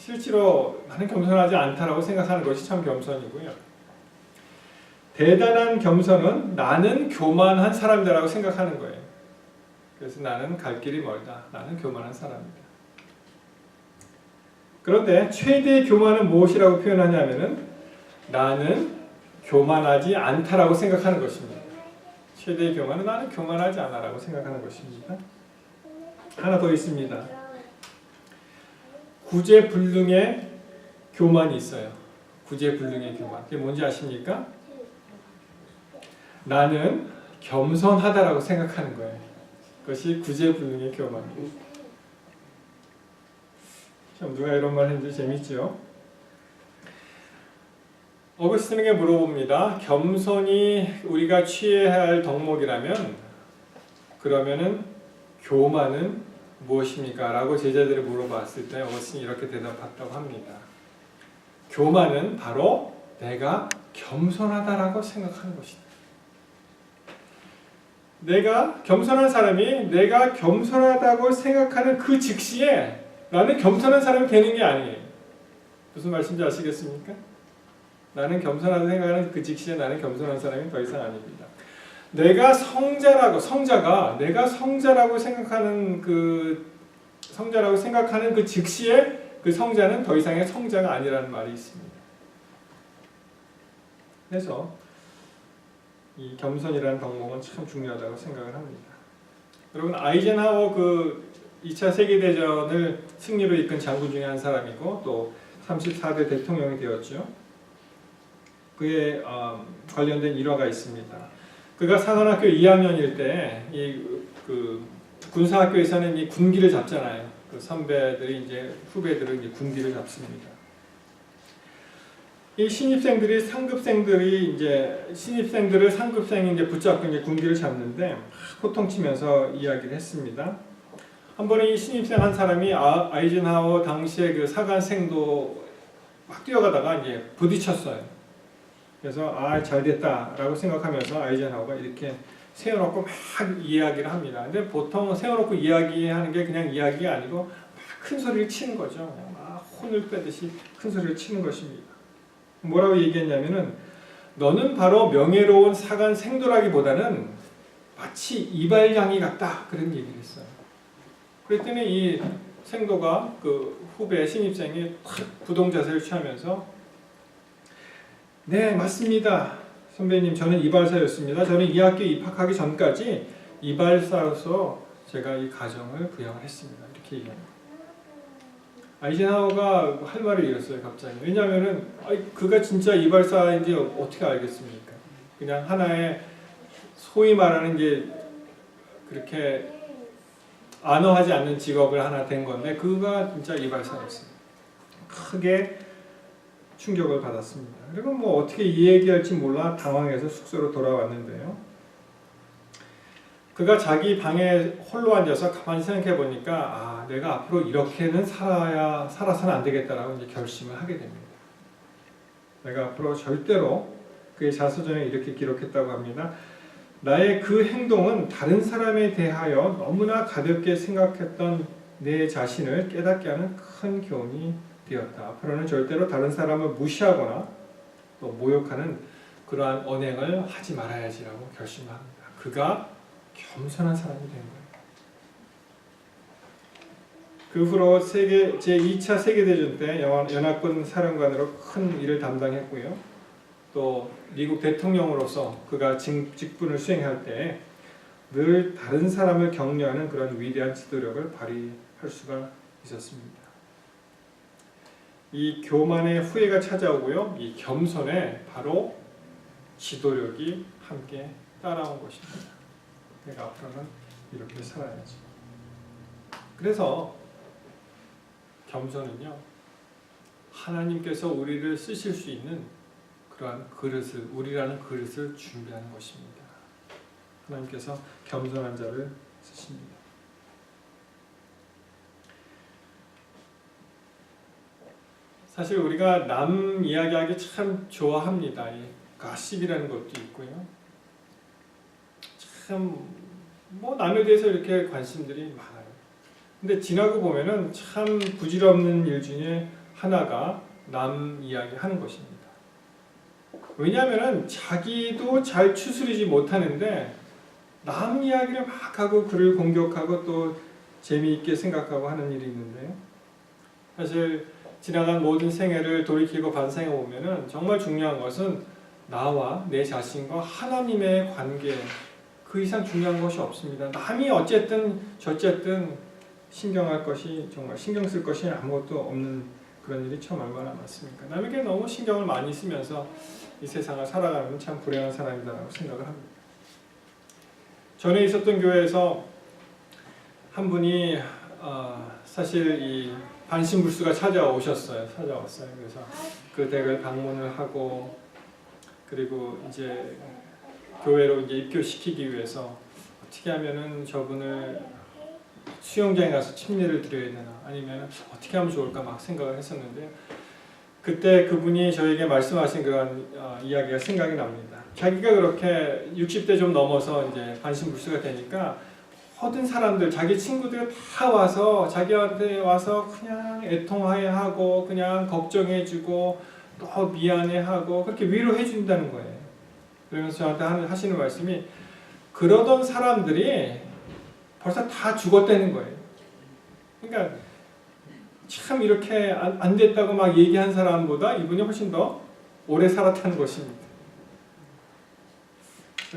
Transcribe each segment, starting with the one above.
실제로 나는 겸손하지 않다라고 생각하는 것이 참 겸손이고요. 대단한 겸손은 나는 교만한 사람이라고 생각하는 거예요. 그래서 나는 갈 길이 멀다. 나는 교만한 사람이다. 그런데 최대의 교만은 무엇이라고 표현하냐면은 나는 교만하지 않다라고 생각하는 것입니다. 최대의 교만은 나는 교만하지 않아라고 생각하는 것입니다. 하나 더 있습니다. 구제불능의 교만이 있어요. 구제불능의 교만. 그게 뭔지 아십니까? 나는 겸손하다라고 생각하는 거예요. 그것이 구제불능의 교만입니다. 참 누가 이런 말 했는지 재밌죠? 어거스틴에게 물어봅니다. 겸손이 우리가 취해야 할 덕목이라면 그러면은 교만은 무엇입니까? 라고 제자들이 물어봤을 때 어거스틴이 이렇게 대답했다고 합니다. 교만은 바로 내가 겸손하다라고 생각하는 것이다. 내가 겸손한 사람이 내가 겸손하다고 생각하는 그 즉시에 나는 겸손한 사람이 되는 게 아니에요. 무슨 말씀인지 아시겠습니까? 나는 겸손하다고 생각하는 그 즉시에 나는 겸손한 사람이 더 이상 아닙니다. 내가 성자가 내가 성자라고 생각하는 그 즉시에 그 성자는 더 이상의 성자가 아니라는 말이 있습니다. 그래서 이 겸손이라는 덕목은 참 중요하다고 생각을 합니다. 여러분 아이젠하워 그 2차 세계대전을 승리로 이끈 장군 중에 한 사람이고 또 34대 대통령이 되었죠. 그에 관련된 일화가 있습니다. 그가 사관학교 2학년일 때 그 군사학교에서는 이 군기를 잡잖아요. 그 선배들이 이제 후배들은 이제 군기를 잡습니다. 이 신입생들을 상급생이 이제 붙잡고 이제 군기를 잡는데 호통치면서 이야기를 했습니다. 한 번에 이 신입생 한 사람이 아이젠하워 당시에 그 사관생도 막 뛰어가다가 이제 부딪혔어요. 그래서 잘됐다라고 생각하면서 아이젠하워가 이렇게 세워놓고 막 이야기를 합니다. 근데 보통 세워놓고 이야기하는 게 그냥 이야기가 아니고 막 큰 소리를 치는 거죠. 막 혼을 빼듯이 큰 소리를 치는 것입니다. 뭐라고 얘기했냐면은 너는 바로 명예로운 사관 생도라기보다는 마치 이발장이 같다 그런 얘기를 했어요. 그랬더니 이 생도가 그 후배 신입생이 부동자세를 취하면서 네 맞습니다 선배님 저는 이발사였습니다. 저는 이 학교에 입학하기 전까지 이발사로서 제가 이 가정을 부양을 했습니다. 이렇게 얘기합니다. 아이젠하워가 할 말을 잃었어요 갑자기. 왜냐하면은 그가 진짜 이발사인지 어떻게 알겠습니까? 그냥 하나의 소위 말하는 게 그렇게 안어하지 않는 직업을 하나 된 건데 그가 진짜 이발사였어요. 크게 충격을 받았습니다. 그리고 뭐 어떻게 이 얘기할지 몰라 당황해서 숙소로 돌아왔는데요. 그가 자기 방에 홀로 앉아서 가만히 생각해 보니까 내가 앞으로 이렇게는 살아서는 안 되겠다라고 이제 결심을 하게 됩니다. 내가 앞으로 절대로 그의 자서전에 이렇게 기록했다고 합니다. 나의 그 행동은 다른 사람에 대하여 너무나 가볍게 생각했던 내 자신을 깨닫게 하는 큰 교훈이 되었다. 앞으로는 절대로 다른 사람을 무시하거나 또 모욕하는 그러한 언행을 하지 말아야지라고 결심합니다. 그가 겸손한 사람이 된 거예요. 그 후로 제2차 세계대전 때 연합군 사령관으로 큰 일을 담당했고요. 또 미국 대통령으로서 그가 직분을 수행할 때 늘 다른 사람을 격려하는 그런 위대한 지도력을 발휘할 수가 있었습니다. 이 교만의 후회가 찾아오고요. 이 겸손에 바로 지도력이 함께 따라온 것입니다. 내가 앞으로는 이렇게 살아야지. 그래서 겸손은요. 하나님께서 우리를 쓰실 수 있는 그러한 그릇을, 우리라는 그릇을 준비하는 것입니다. 하나님께서 겸손한 자를 쓰십니다. 사실 우리가 남 이야기하기 참 좋아합니다. 이 가십이라는 것도 있고요. 참 뭐 남에 대해서 이렇게 관심들이 많아요. 근데 지나고 보면은 참 부질없는 일 중에 하나가 남 이야기하는 것입니다. 왜냐하면 자기도 잘 추스리지 못하는데 남 이야기를 막 하고 그를 공격하고 또 재미있게 생각하고 하는 일이 있는데요. 사실 지나간 모든 생애를 돌이키고 반성해 보면은 정말 중요한 것은 나와 내 자신과 하나님의 관계, 그 이상 중요한 것이 없습니다. 남이 어쨌든 저쨌든 신경할 것이, 정말 신경 쓸 것이 아무것도 없는 그런 일이 참 얼마나 많습니까? 남에게 너무 신경을 많이 쓰면서 이 세상을 살아가는 참 불행한 사람이다라고 생각을 합니다. 전에 있었던 교회에서 한 분이 사실 이 반신불수가 찾아왔어요. 그래서 그 댁을 방문을 하고, 그리고 이제 교회로 이제 입교시키기 위해서 어떻게 하면은 저분을 수영장에 가서 침례를 드려야 되나, 아니면 어떻게 하면 좋을까 막 생각을 했었는데요. 그때 그분이 저에게 말씀하신 그런 이야기가 생각이 납니다. 자기가 그렇게 60대 좀 넘어서 이제 반신불수가 되니까 모든 사람들, 자기 친구들 다 와서 자기한테 와서 그냥 애통하고 그냥 걱정해주고 또 미안해하고 그렇게 위로해준다는 거예요. 그러면서 저한테 하시는 말씀이, 그러던 사람들이 벌써 다 죽었다는 거예요. 그러니까 참 이렇게 안 됐다고 막 얘기한 사람보다 이분이 훨씬 더 오래 살았다는 것입니다.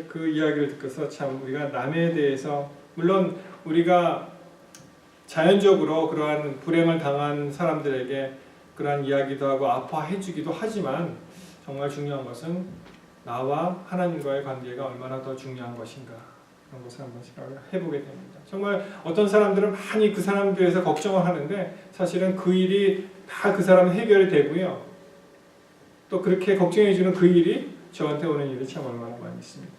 그 이야기를 듣고서 참 우리가 남에 대해서, 물론 우리가 자연적으로 그러한 불행을 당한 사람들에게 그러한 이야기도 하고 아파해주기도 하지만, 정말 중요한 것은 나와 하나님과의 관계가 얼마나 더 중요한 것인가, 그런 것을 한번 생각을 해보게 됩니다. 정말 어떤 사람들은 많이 그 사람에 대해서 걱정을 하는데 사실은 그 일이 다 그 사람은 해결이 되고요. 또 그렇게 걱정해주는 그 일이 저한테 오는 일이 참 얼마나 많이 있습니다.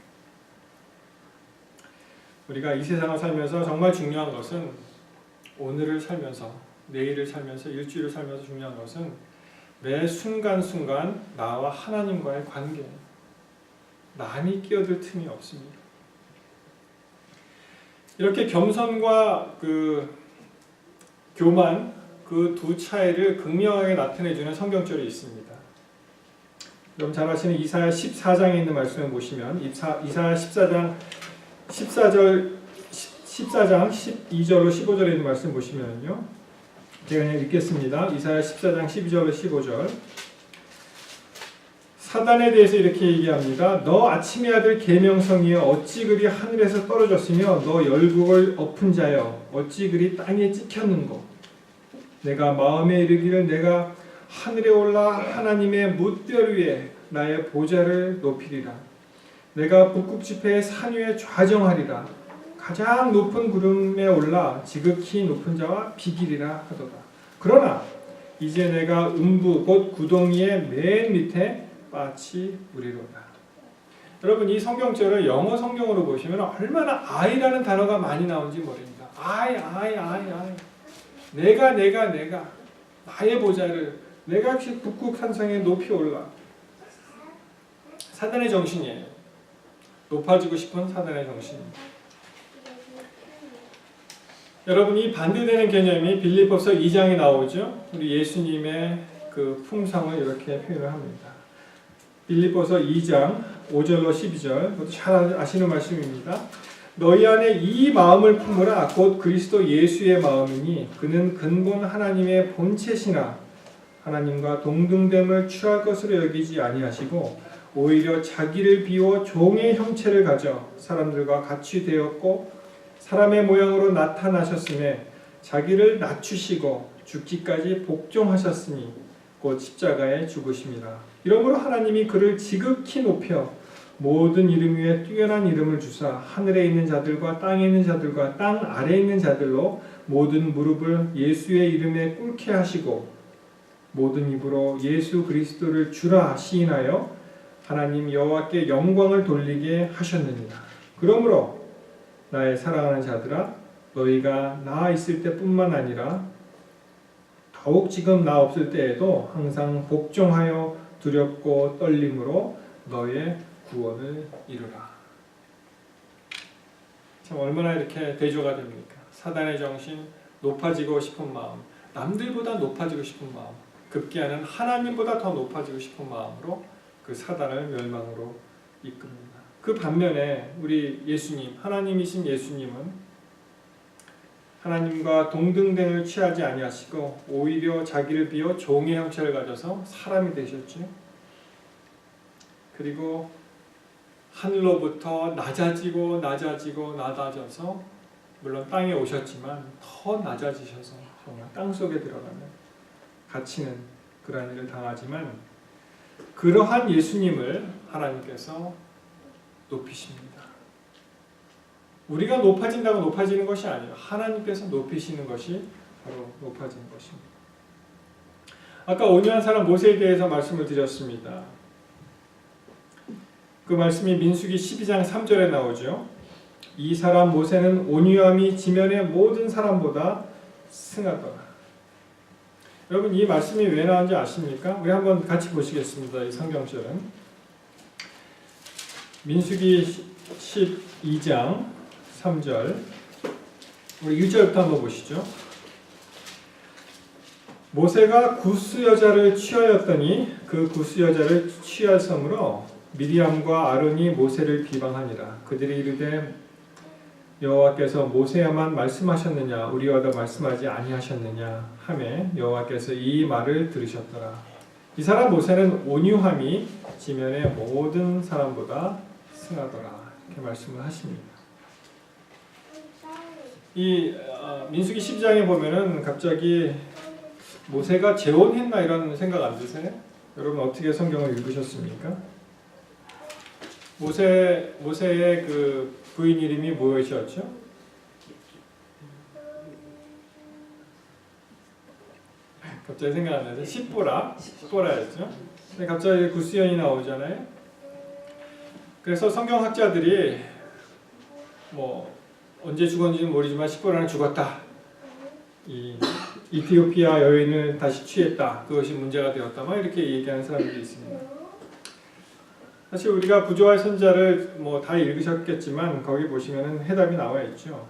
우리가 이 세상을 살면서 정말 중요한 것은, 오늘을 살면서, 내일을 살면서, 일주일을 살면서 중요한 것은 매 순간순간 나와 하나님과의 관계, 남이 끼어들 틈이 없습니다. 이렇게 겸손과 그 교만, 그 두 차이를 극명하게 나타내주는 성경절이 있습니다. 여러분 잘 아시는 이사야 14장에 있는 말씀을 보시면, 이사야 14장 12절로 15절에 있는 말씀 보시면요, 제가 그냥 읽겠습니다. 이사야 14장 12절로 15절. 사단에 대해서 이렇게 얘기합니다. 너 아침의 아들 계명성이여, 어찌 그리 하늘에서 떨어졌으며 너 열국을 엎은 자여, 어찌 그리 땅에 찍혔는고. 내가 마음에 이르기를 내가 하늘에 올라 하나님의 뭇별 위에 나의 보좌를 높이리라. 내가 북극 지폐의 산 위에 좌정하리라. 가장 높은 구름에 올라 지극히 높은 자와 비기리라 하도다. 그러나 이제 내가 음부 곧 구덩이의 맨 밑에 빠치 우리로다. 여러분 이 성경절을 영어 성경으로 보시면 얼마나 I라는 단어가 많이 나오는지 모릅니다. I. 내가 나의 보좌를, 내가 북극 산상에 높이 올라. 사단의 정신이에요. 높아지고 싶은 사단의 정신입니다. 여러분 이 반대되는 개념이 빌립보서 2장에 나오죠. 우리 예수님의 그 품성을 이렇게 표현을 합니다. 빌립보서 2장 5절로 12절, 그것도 잘 아시는 말씀입니다. 너희 안에 이 마음을 품으라. 곧 그리스도 예수의 마음이니 그는 근본 하나님의 본체시나 하나님과 동등됨을 취할 것으로 여기지 아니하시고 오히려 자기를 비워 종의 형체를 가져 사람들과 같이 되었고 사람의 모양으로 나타나셨음에 자기를 낮추시고 죽기까지 복종하셨으니 곧 십자가에 죽으심이라. 이러므로 하나님이 그를 지극히 높여 모든 이름 위에 뛰어난 이름을 주사 하늘에 있는 자들과 땅에 있는 자들과 땅 아래에 있는 자들로 모든 무릎을 예수의 이름에 꿇게 하시고 모든 입으로 예수 그리스도를 주라 시인하여 하나님 여호와께 영광을 돌리게 하셨느니라. 그러므로 나의 사랑하는 자들아, 너희가 나 있을 때뿐만 아니라 더욱 지금 나 없을 때에도 항상 복종하여 두렵고 떨림으로 너의 구원을 이루라. 참 얼마나 이렇게 대조가 됩니까? 사단의 정신, 높아지고 싶은 마음, 남들보다 높아지고 싶은 마음, 급기야는 하나님보다 더 높아지고 싶은 마음으로 그 사단을 멸망으로 이끕니다. 그 반면에 우리 예수님, 하나님이신 예수님은 하나님과 동등됨을 취하지 아니하시고 오히려 자기를 비워 종의 형체를 가져서 사람이 되셨죠. 그리고 하늘로부터 낮아지고 낮아져서 물론 땅에 오셨지만 더 낮아지셔서 정말 땅속에 들어가는 갇히는 그러한 일을 당하지만 그러한 예수님을 하나님께서 높이십니다. 우리가 높아진다고 높아지는 것이 아니에요. 하나님께서 높이시는 것이 바로 높아지는 것입니다. 아까 온유한 사람 모세에 대해서 말씀을 드렸습니다. 그 말씀이 민수기 12장 3절에 나오죠. 이 사람 모세는 온유함이 지면의 모든 사람보다 승하더라. 여러분 이 말씀이 왜 나온지 아십니까? 우리 한번 같이 보시겠습니다. 이 성경절은 민수기 12장 3절 우리 1절부터 한번 보시죠. 모세가 구스 여자를 취하였더니 그 구스 여자를 취하였으므로 미리암과 아론이 모세를 비방하니라. 그들이 이르되 여호와께서 모세야만 말씀하셨느냐 우리와 더 말씀하지 아니하셨느냐 하매 여호와께서 이 말을 들으셨더라. 이 사람 모세는 온유함이 지면의 모든 사람보다 승하더라. 이렇게 말씀을 하십니다. 이 민수기 12장에 보면은 갑자기 모세가 재혼했나 이런 생각 안 드세요? 여러분 어떻게 성경을 읽으셨습니까? 모세의 그 부인 이름이 무엇이었죠? 갑자기 생각 안 나죠? 십보라였죠. 근데 갑자기 구스연이 나오잖아요. 그래서 성경학자들이 뭐 언제 죽었는지는 모르지만 십보라는 죽었다. 이 이티오피아 여인을 다시 취했다. 그것이 문제가 되었다. 막 이렇게 얘기하는 사람들이 있습니다. 사실 우리가 구조와 선자를 뭐 다 읽으셨겠지만 거기 보시면은 해답이 나와 있죠.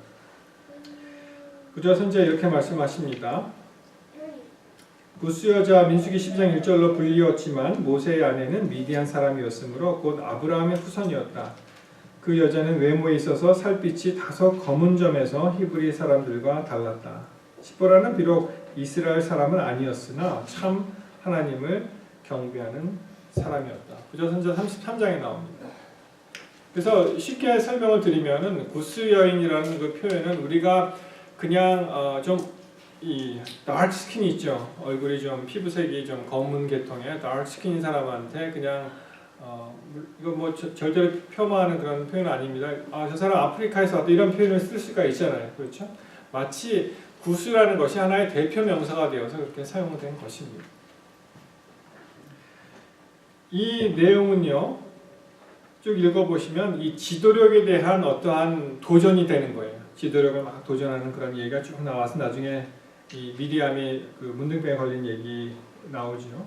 구조와 선자 이렇게 말씀하십니다. 구스 여자 민수기 12장 1절로 불리웠지만 모세의 아내는 미디안 사람이었으므로 곧 아브라함의 후손이었다. 그 여자는 외모에 있어서 살빛이 다소 검은 점에서 히브리 사람들과 달랐다. 십보라는 비록 이스라엘 사람은 아니었으나 참 하나님을 경배하는 사람이었다. 구조선자 33장에 나옵니다. 그래서 쉽게 설명을 드리면은 구스 여인이라는 그 표현은 우리가 그냥 좀 이 다크 스킨이 있죠. 얼굴이 좀 피부색이 좀 검은 계통의 다크 스킨인 사람한테 그냥 이거 뭐 절대로 폄하하는 그런 표현은 아닙니다. 저 사람 아프리카에서 왔다 이런 표현을 쓸 수가 있잖아요. 그렇죠? 마치 구스라는 것이 하나의 대표 명사가 되어서 그렇게 사용된 것입니다. 이 내용은요. 쭉 읽어보시면 이 지도력에 대한 어떠한 도전이 되는 거예요. 지도력을 막 도전하는 그런 얘기가 쭉 나와서 나중에 이 미리암이 그 문둥병에 걸린 얘기 나오죠.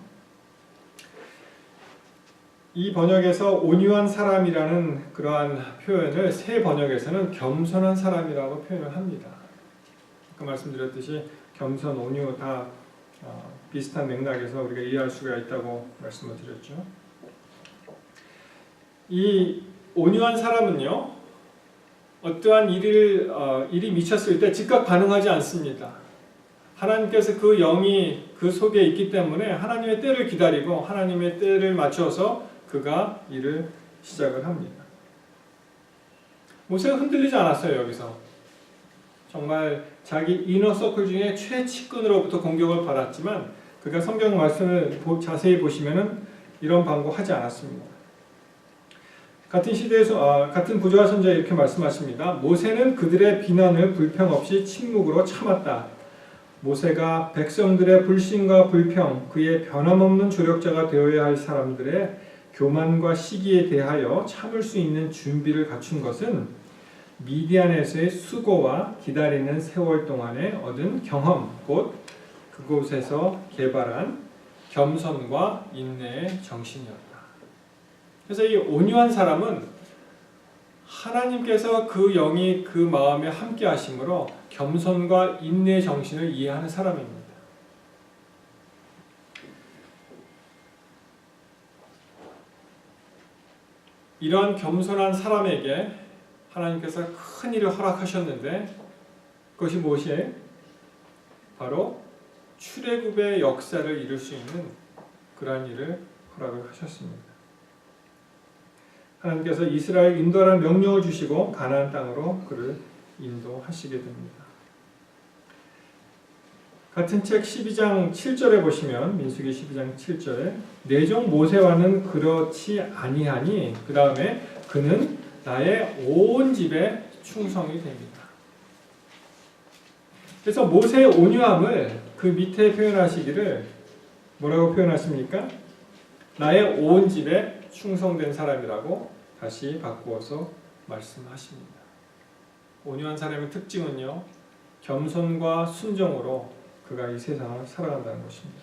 이 번역에서 온유한 사람이라는 그러한 표현을 새 번역에서는 겸손한 사람이라고 표현을 합니다. 아까 말씀드렸듯이 겸손, 온유 다 비슷한 맥락에서 우리가 이해할 수가 있다고 말씀을 드렸죠. 이 온유한 사람은요, 어떠한 일이 미쳤을 때 즉각 반응하지 않습니다. 하나님께서 그 영이 그 속에 있기 때문에 하나님의 때를 기다리고 하나님의 때를 맞춰서 그가 일을 시작을 합니다. 모세가 흔들리지 않았어요. 여기서 정말 자기 이너서클 중에 최측근으로부터 공격을 받았지만 그가 성경 말씀을 자세히 보시면은 이런 방구하지 않았습니다. 같은 시대에서 같은 구조와 선지자 이렇게 말씀하십니다. 모세는 그들의 비난을 불평 없이 침묵으로 참았다. 모세가 백성들의 불신과 불평, 그의 변함없는 조력자가 되어야 할 사람들의 교만과 시기에 대하여 참을 수 있는 준비를 갖춘 것은 미디안에서의 수고와 기다리는 세월 동안에 얻은 경험, 곧 그곳에서 개발한 겸손과 인내의 정신이었다. 그래서 이 온유한 사람은 하나님께서 그 영이 그 마음에 함께 하심으로 겸손과 인내의 정신을 이해하는 사람입니다. 이러한 겸손한 사람에게 하나님께서 큰 일을 허락하셨는데 그것이 무엇이에요? 바로 출애굽의 역사를 이룰 수 있는 그러한 일을 허락을 하셨습니다. 하나님께서 이스라엘 인도하라는 명령을 주시고 가나안 땅으로 그를 인도하시게 됩니다. 같은 책 12장 7절에 보시면 민수기 12장 7절에 내 종 모세와는 그렇지 아니하니 그 다음에 그는 나의 온 집에 충성이 됩니다. 그래서 모세의 온유함을 그 밑에 표현하시기를 뭐라고 표현하십니까? 나의 온 집에 충성된 사람이라고 다시 바꾸어서 말씀하십니다. 온유한 사람의 특징은요, 겸손과 순종으로 그가 이 세상을 살아간다는 것입니다.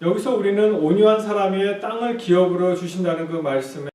여기서 우리는 온유한 사람의 땅을 기업으로 주신다는 그 말씀에